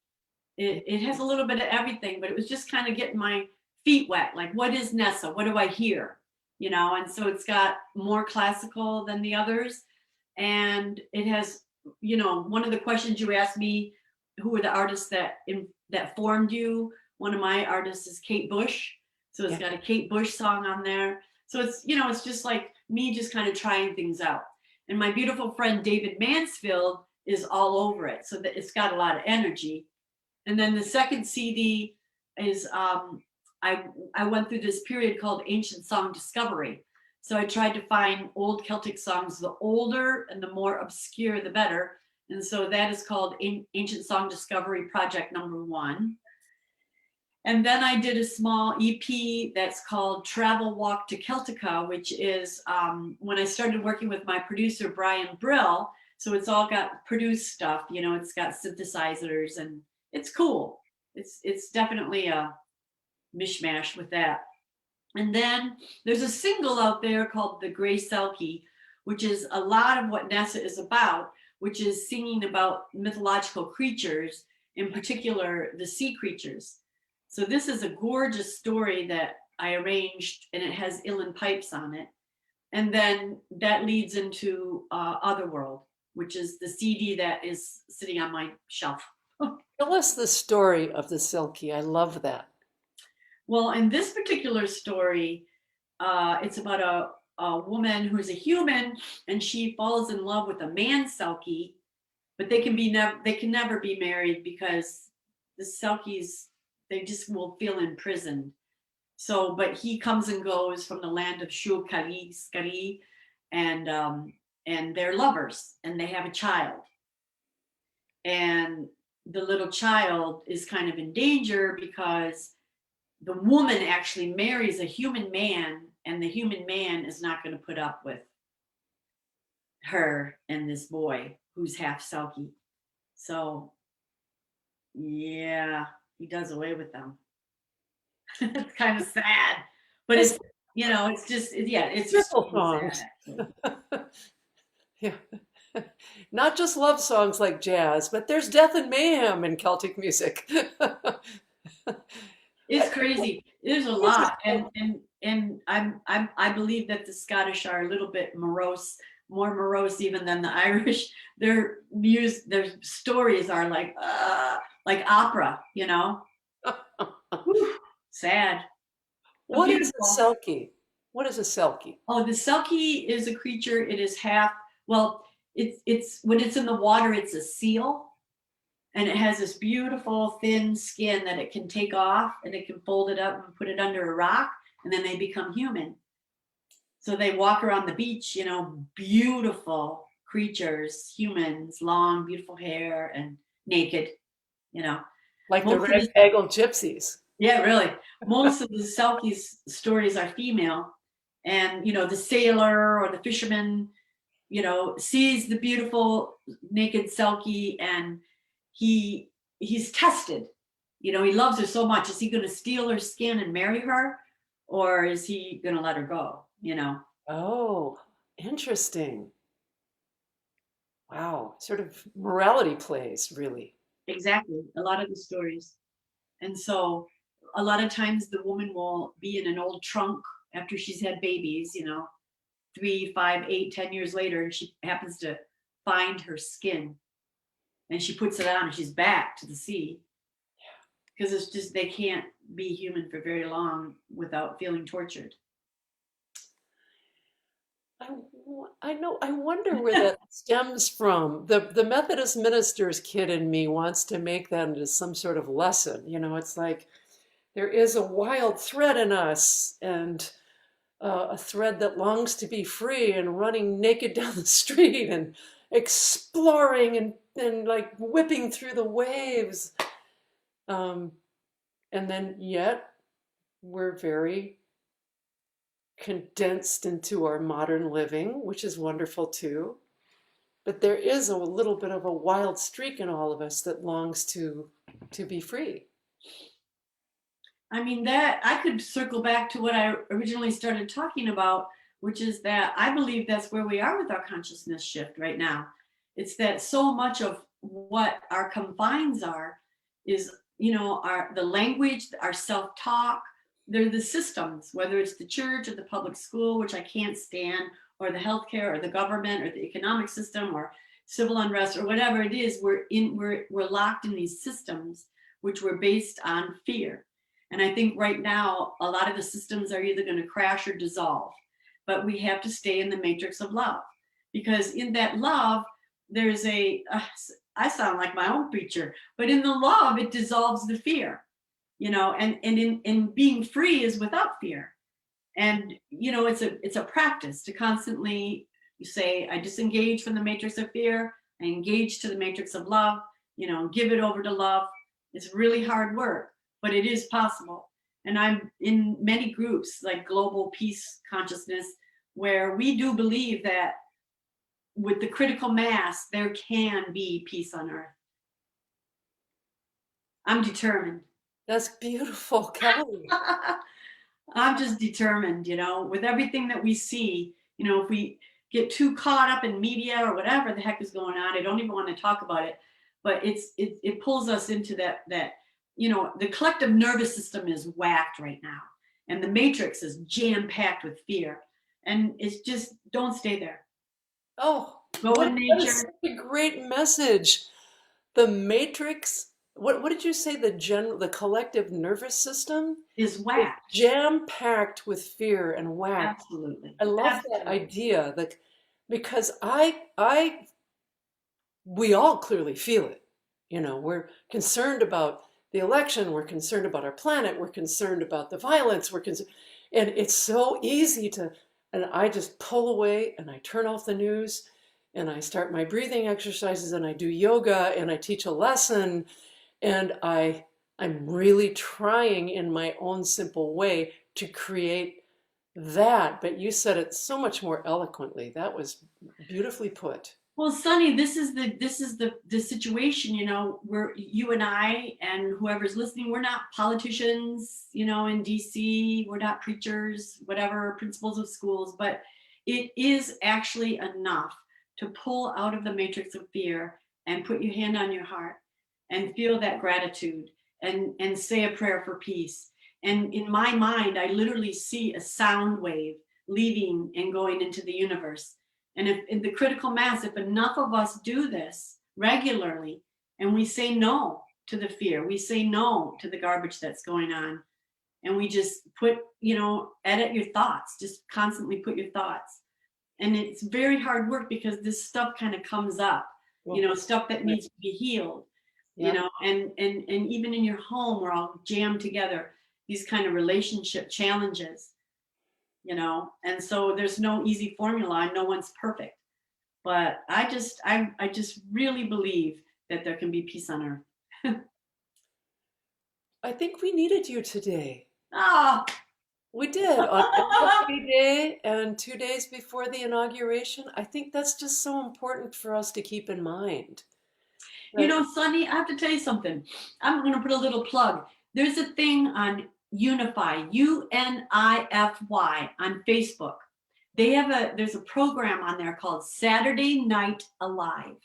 it has a little bit of everything, but it was just kind of getting my feet wet. Like, what is Nessa? What do I hear? You know, and so it's got more classical than the others. And it has, you know, one of the questions you asked me, who were the artists that formed you? One of my artists is Kate Bush. So it's got a Kate Bush song on there. So it's, you know, it's just like me just kind of trying things out. And my beautiful friend David Mansfield is all over it. So that it's got a lot of energy. And then the second CD is I went through this period called Ancient Song Discovery. So I tried to find old Celtic songs. The older and the more obscure, the better. And so that is called Ancient Song Discovery Project #1. And then I did a small EP that's called Travel Walk to Celtica, which is when I started working with my producer, Brian Brill. So it's all got produced stuff, you know, it's got synthesizers and it's cool. It's definitely a mishmash with that. And then there's a single out there called The Gray Selkie, which is a lot of what Nessa is about, which is singing about mythological creatures, in particular, the sea creatures. So this is a gorgeous story that I arranged, and it has uilleann pipes on it. And then that leads into Otherworld, which is the CD that is sitting on my shelf. Tell us the story of the Silky. I love that. Well, in this particular story, it's about a woman who's a human, and she falls in love with a man Selkie, but they can never be married because the Selkies, they just will feel imprisoned. So, but he comes and goes from the land of Skari, and they're lovers, and they have a child. And the little child is kind of in danger because the woman actually marries a human man, and the human man is not going to put up with her and this boy who's half Selkie. So, yeah, he does away with them. It's kind of sad, but it's, you know, it's just, yeah, it's just songs. sad, Yeah. Not just love songs like jazz, but there's death and mayhem in Celtic music. It's crazy. There's a lot, and I believe that the Scottish are a little bit morose, more morose even than the Irish. Their stories are like opera, you know. Whew, sad. What is a Selkie? What is a Selkie? Oh, the Selkie is a creature. It is half. Well, it's when it's in the water, it's a seal. And it has this beautiful thin skin that it can take off, and it can fold it up and put it under a rock, and then they become human. So they walk around the beach, you know, beautiful creatures, humans, long, beautiful hair and naked, you know. Like the ragtaggle gypsies. Yeah, really. Most of the Selkies stories are female. And, you know, the sailor or the fisherman, you know, sees the beautiful naked Selkie, and he's tested. You know, he loves her so much. Is he going to steal her skin and marry her, or is he going to let her go? You know. Oh, interesting. Wow, sort of morality plays, really. Exactly. A lot of the stories. And so a lot of times the woman will be in an old trunk after she's had babies, you know, 3, 5, 8, 10 years later, and she happens to find her skin. And she puts it on and she's back to the sea. Because it's just, they can't be human for very long without feeling tortured. I wonder where that stems from. The Methodist minister's kid in me wants to make that into some sort of lesson. You know, it's like there is a wild thread in us, and a thread that longs to be free and running naked down the street and exploring and like whipping through the waves. And then yet we're very condensed into our modern living, which is wonderful too. But there is a little bit of a wild streak in all of us that longs to be free. I mean, that I could circle back to what I originally started talking about, which is that I believe that's where we are with our consciousness shift right now. It's that so much of what our confines are is the language, our self-talk. They're the systems, whether it's the church or the public school, which I can't stand, or the healthcare or the government or the economic system or civil unrest or whatever it is. We're locked in these systems which were based on fear. And I think right now a lot of the systems are either going to crash or dissolve. But we have to stay in the matrix of love, because in that love there's I sound like my own preacher, but in the love it dissolves the fear, and in being free is without fear. And it's a practice to constantly say, I disengage from the matrix of fear, I engage to the matrix of love, give it over to love. It's really hard work, but it is possible. And I'm in many groups like Global Peace Consciousness, where we do believe that with the critical mass there can be peace on earth. I'm determined. That's beautiful, Kelly. I'm just determined, with everything that we see, if we get too caught up in media or whatever the heck is going on, I don't even want to talk about it, but it pulls us into that, the collective nervous system is whacked right now. And the matrix is jam-packed with fear. And it's just, don't stay there. Oh, go in nature. That's a great message. The matrix, what did you say? The collective nervous system is whacked, jam-packed with fear and whacked. Absolutely. I love that idea, because we all clearly feel it. We're concerned about the election, we're concerned about our planet, we're concerned about the violence, and it's so easy and I just pull away and I turn off the news and I start my breathing exercises and I do yoga and I teach a lesson, and I'm really trying in my own simple way to create that. But you said it so much more eloquently. That was beautifully put. Well, Sunny, this is the situation, where you and I and whoever's listening, we're not politicians, in DC, we're not preachers, whatever, principals of schools, but it is actually enough to pull out of the matrix of fear and put your hand on your heart and feel that gratitude and say a prayer for peace. And in my mind, I literally see a sound wave leaving and going into the universe. And if in the critical mass, if enough of us do this regularly, and we say no to the fear, we say no to the garbage that's going on, and we just put, edit your thoughts, just constantly put your thoughts. And it's very hard work because this stuff kind of comes up, stuff that needs to be healed, and even in your home, we're all jammed together, these kind of relationship challenges. And so there's no easy formula and no one's perfect, but I just really believe that there can be peace on earth. I think we needed you today. Oh, we did on MLK Day and 2 days before the inauguration. I think that's just so important for us to keep in mind. Sunny, I have to tell you something. I'm going to put a little plug. There's a thing on Unify, UNIFY, on Facebook. There's a program on there called Saturday Night Alive.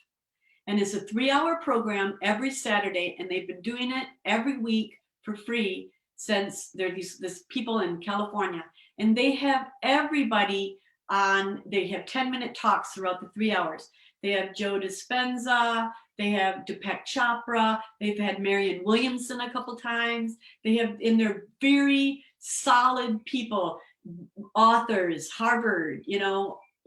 And it's a 3-hour program every Saturday, and they've been doing it every week for free since they're these people in California. And they have everybody on, they have 10-minute talks throughout the 3 hours. They have Joe Dispenza, they have Deepak Chopra, they've had Marianne Williamson a couple times. And they're very solid people, authors, Harvard,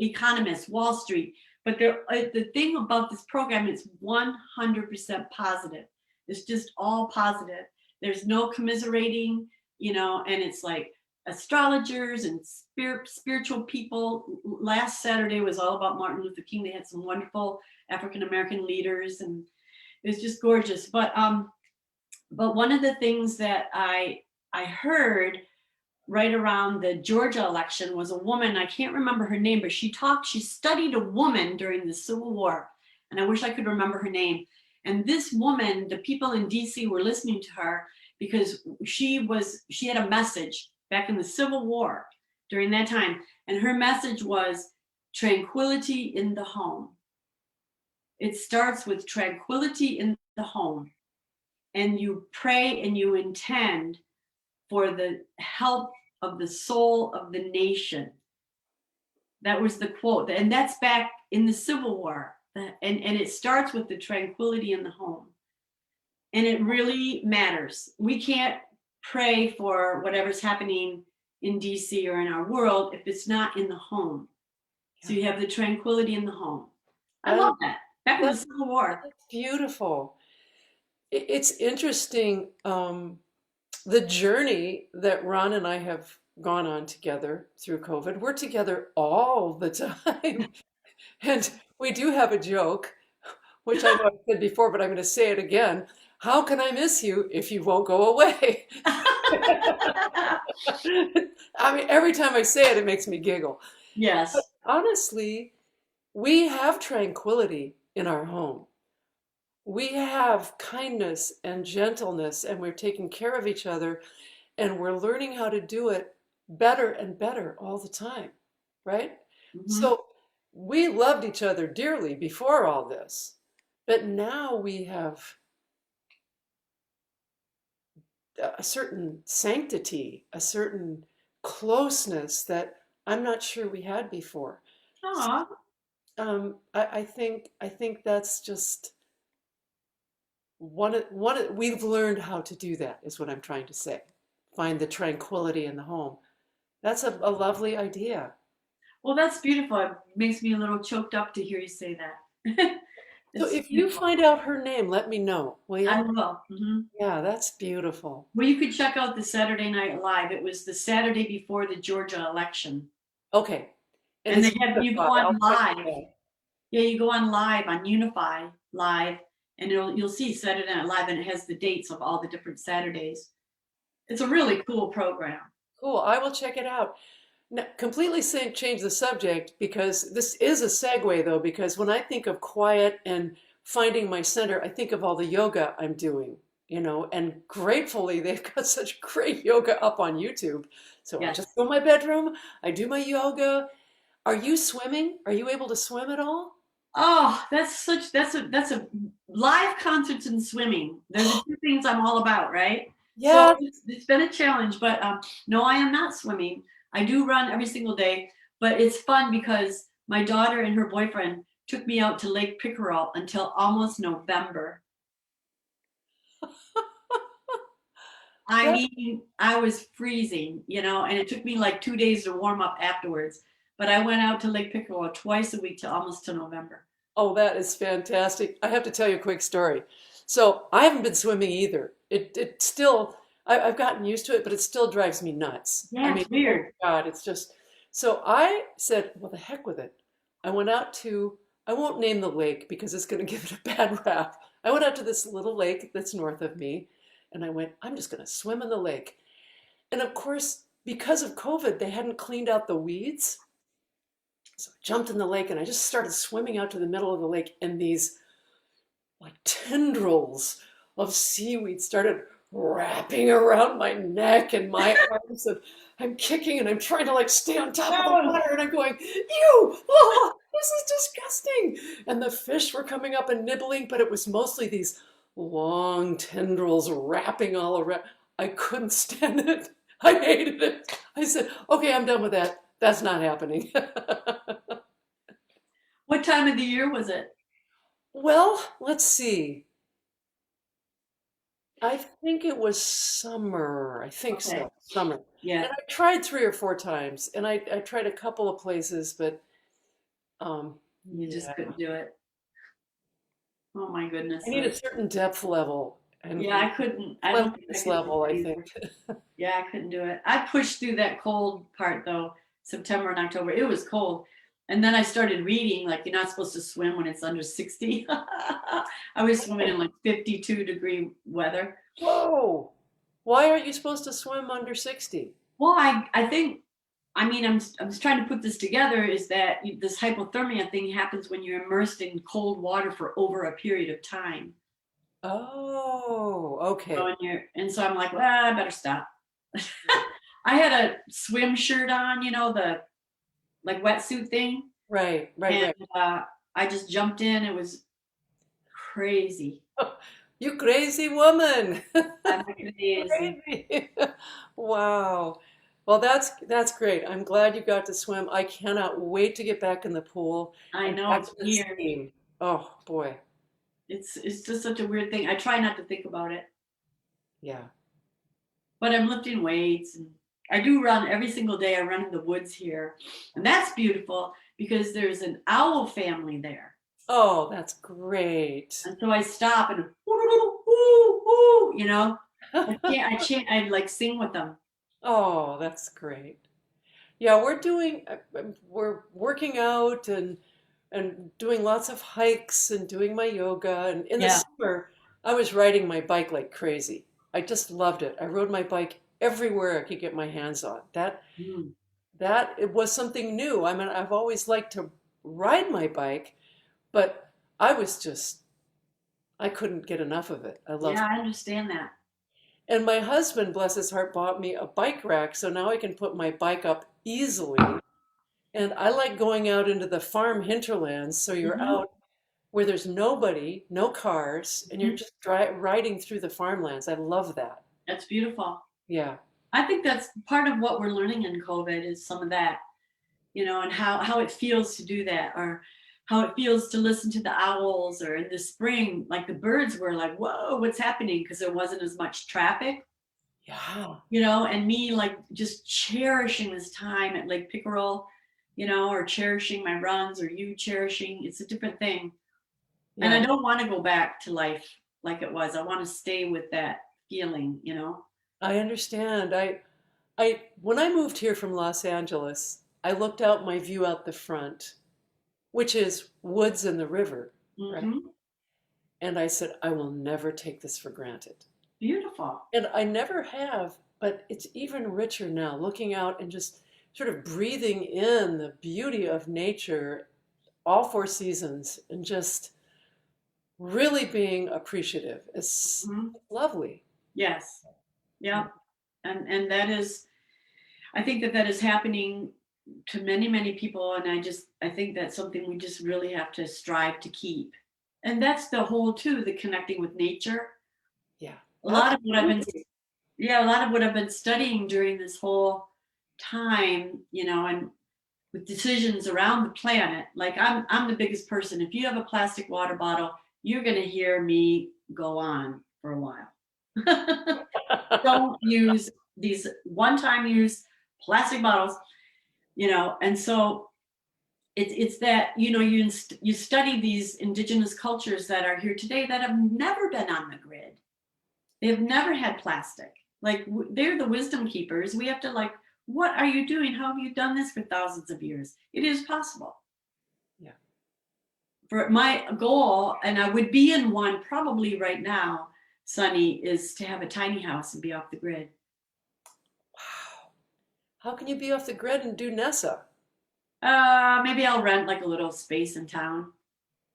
economists, Wall Street. But the thing about this program is 100% positive. It's just all positive. There's no commiserating, and it's like astrologers and spiritual people. Last Saturday was all about Martin Luther King. They had some wonderful African-American leaders, and it was just gorgeous. But one of the things that I heard right around the Georgia election was a woman, I can't remember her name, but she studied a woman during the Civil War, and I wish I could remember her name. And this woman, the people in DC were listening to her because she had a message back in the Civil War during that time. And her message was tranquility in the home. It starts with tranquility in the home. and you pray and you intend for the health of the soul of the nation. That was the quote. And that's back in the Civil War. And it starts with the tranquility in the home. And it really matters. We can't pray for whatever's happening in DC or in our world if it's not in the home. So you have the tranquility in the home. I love that. Back in the Civil War. That's beautiful. It's interesting, the journey that Ron and I have gone on together through COVID. We're together all the time. And we do have a joke, which I know I said before, but I'm going to say it again. How can I miss you if you won't go away? I mean, every time I say it, it makes me giggle. Yes. But honestly, we have tranquility in our home. We have kindness and gentleness, and we're taking care of each other, and we're learning how to do it better and better all the time, right? Mhm. So we loved each other dearly before all this, but now we have a certain sanctity, a certain closeness that I'm not sure we had before. Aw. I think that's just we've learned how to do that, is what I'm trying to say. Find the tranquility in the home. That's a lovely idea. Well, that's beautiful. It makes me a little choked up to hear you say that. So It's if you beautiful. find out her name, let me know, will I you? will. Mhm. Yeah, that's beautiful. Well, you could check out the Saturday Night Live. It was the Saturday before the Georgia election. Okay. And And it's they have you go unified. I'll on check it live. out. Yeah, you go on live on Unify Live, and you'll see Saturday Night Live, and it has the dates of all the different Saturdays. It's a really cool program. Cool. I will check it out. Now, completely change the subject because this is a segue though, because when I think of quiet and finding my center, I think of all the yoga I'm doing, and gratefully they've got such great yoga up on YouTube. So I Yes. just go in my bedroom, I do my yoga. Are you swimming? Are you able to swim at all? Oh, that's a live concerts and swimming. They're the two things I'm all about, right? So Yeah. it's been a challenge, but no, I am not swimming. I do run every single day, but it's fun because my daughter and her boyfriend took me out to Lake Pickerel until almost November. I That, mean, I was freezing, and it took me like 2 days to warm up afterwards. But I went out to Lake Pickerel twice a week to almost to November. oh, that is fantastic. I have to tell you a quick story. So I haven't been swimming either. It still, I've gotten used to it, but it still drives me nuts. I Yeah, mean, it's oh weird. my God, it's just, so I said, well, the heck with it. I went out to, I won't name the lake because it's going to give it a bad rap. I went out to this little lake that's north of me, and I went, I'm just going to swim in the lake. And of course, because of COVID, they hadn't cleaned out the weeds. So I jumped in the lake and I just started swimming out to the middle of the lake, and these like tendrils of seaweed started wrapping around my neck and my arms, and I'm kicking and I'm trying to like stay on top of the Oh, water, and I'm going, ew, oh, this is disgusting. And the fish were coming up and nibbling, but it was mostly these long tendrils wrapping all around. I couldn't stand it. I hated it. I said, okay, I'm done with that. That's not happening. what time of the year was it? Well, let's see. I think it was summer. I think Okay. so, summer. Yeah, And I tried 3 or 4 times, and I tried a couple of places, but you just yeah, couldn't do it. Oh my I goodness. need a certain depth level Yeah, and I couldn't. I don't think I cleanliness could do level, it I think. either. Yeah, I couldn't do it. I pushed through that cold part though, September and October. It was cold. And then I started reading, like you're not supposed to swim when it's under 60. I was swimming in like 52-degree weather. Whoa! Why aren't you supposed to swim under 60? Well, I think, I mean, I'm trying to put this together is that this hypothermia thing happens when you're immersed in cold water for over a period of time. Oh, So, okay. and so I'm like, well, I better stop. I had a swim shirt on, the like wetsuit thing, Right, right, and right. I just jumped in. It was crazy. You crazy woman. I'm crazy. Crazy. Wow. Well, that's great. I'm glad you got to swim. I cannot wait to get back in the pool I and know back it's to the weird. skiing. Oh boy. It's just such a weird thing. I try not to think about it, Yeah. but I'm lifting weights and I do run every single day. I run in the woods here, and that's beautiful because there's an owl family there. Oh, that's great. And so I stop and woo, woo, woo, you know, I like sing with them. Oh, that's great. Yeah, we're working out and doing lots of hikes and doing my yoga. And in the Yeah. summer, I was riding my bike like crazy. I just loved it. I rode my bike everywhere I could get my hands on. Mm. That it was something new. I mean, I've always liked to ride my bike, but I was just I couldn't get enough of it. I Yeah, loved it. I understand that. And my husband, bless his heart, bought me a bike rack, so now I can put my bike up easily. And I like going out into the farm hinterlands, so you're Hmm. out where there's nobody, no cars, and you're Hmm. just riding through the farmlands. I love that. That's beautiful. Yeah. I think that's part of what we're learning in COVID is some of that, and how it feels to do that, or how it feels to listen to the owls, or in the spring, like the birds were like, whoa, what's happening? Because there wasn't as much traffic, Yeah. and me like just cherishing this time at Lake Pickerel, or cherishing my runs, or you cherishing, it's a different thing. And I Yeah. don't want to go back to life like it was. I want to stay with that feeling. I understand. I when I moved here from Los Angeles, I looked out my view out the front, which is woods and the river, right? Hmm. And I said, I will never take this for granted. Beautiful. And I never have, but it's even richer now, looking out and just sort of breathing in the beauty of nature, all four seasons, and just really being appreciative. It's Hmm. lovely. Yes. Yeah. And that is, I think that is happening to many, many people. And I think that's something we just really have to strive to keep. And that's the whole too, the connecting with nature. Yeah, A lot of what I've been, absolutely. yeah, a lot of what I've been studying during this whole time, and with decisions around the planet. Like I'm the biggest person. If you have a plastic water bottle, you're gonna hear me go on for a while. Don't use these one-time use plastic bottles, and so it's that, you study these indigenous cultures that are here today that have never been on the grid. They've never had plastic. Like they're the wisdom keepers. We have to like, what are you doing? How have you done this for thousands of years? It is possible. Yeah. For my goal, and I would be in one probably right now, Sunny, is to have a tiny house and be off the grid. Wow. How can you be off the grid and do Nessa? Maybe I'll rent like a little space in town.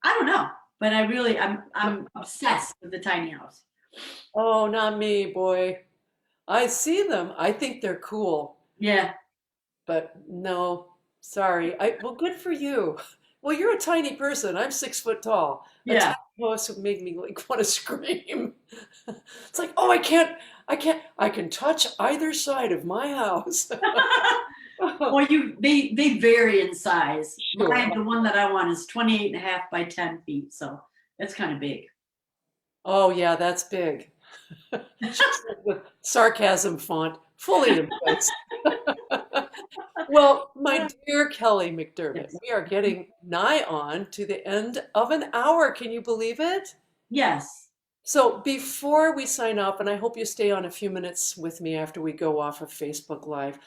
I don't know, but I'm obsessed with the tiny house. Oh, not me, boy. I see them. I think they're cool, Yeah, but no, sorry. Well, good for you. Well, you're a tiny person. I'm 6 foot tall. A yeah. tiny house would make me like want to scream. It's like, oh, I can touch either side of my house. Well, they vary in size. Sure. The one that I want is 28 and a half by 10 feet, so that's kind of big. Oh, yeah, that's big. She said with sarcasm font fully in place. Well, my dear Kelly McDermott, Yes. we are getting nigh on to the end of an hour. Can you believe it? Yes. So before we sign off, and I hope you stay on a few minutes with me after we go off of Facebook Live,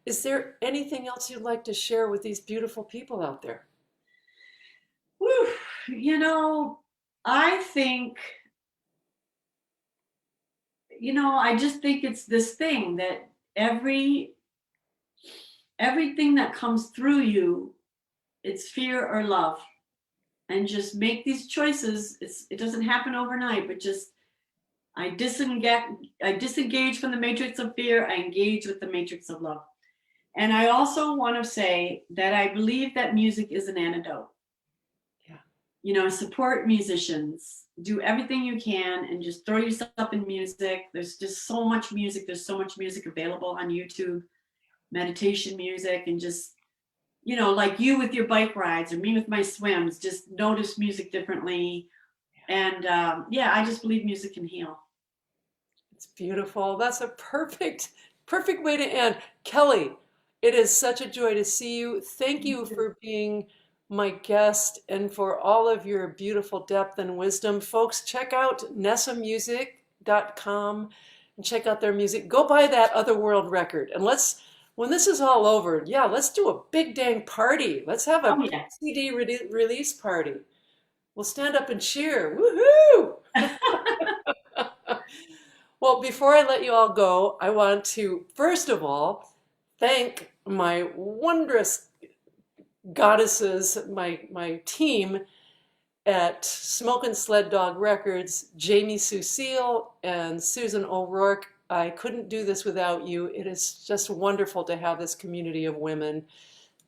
is there anything else you'd like to share with these beautiful people out there? Whew. I think, I just think it's this thing that everything that comes through you, it's fear or love. And just make these choices. It doesn't happen overnight, but just I disengage from the matrix of fear, I engage with the matrix of love. And I also want to say that I believe that music is an antidote. Yeah. Support musicians, do everything you can and just throw yourself up in music. There's just so much music. There's so much music available on YouTube, meditation music, and just, you know, like you with your bike rides or me with my swims, just notice music differently. And yeah, I just believe music can heal. It's beautiful. That's a perfect way to end. Kelly, it is such a joy to see you. Thank you for being my guest and for all of your beautiful depth and wisdom. Folks, check out nessamusic.com and check out their music. Go buy that Otherworld record. And let's, when this is all over, yeah, let's do a big dang party. Let's have a Oh, yeah. CD release party. We'll stand up and cheer. Woohoo! Well, before I let you all go, I want to, first of all, thank my wondrous goddesses, my team at Smoke and Sled Dog Records, Jamie Sucille and Susan O'Rourke. I couldn't do this without you. It is just wonderful to have this community of women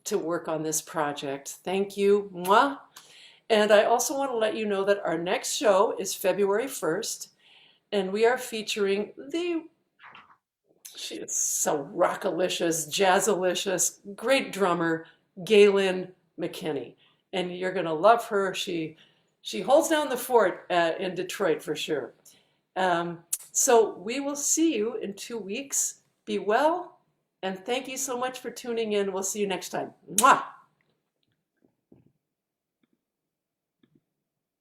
to work on this project. Thank you. Mwah. And I also want to let you know that our next show is February 1st. And we are featuring she is so rockalicious, jazzalicious, great drummer, Galen McKinney. And you're going to love her. She holds down the fort in Detroit for sure. So we will see you in 2 weeks. Be well, and thank you so much for tuning in. We'll see you next time. Mwah!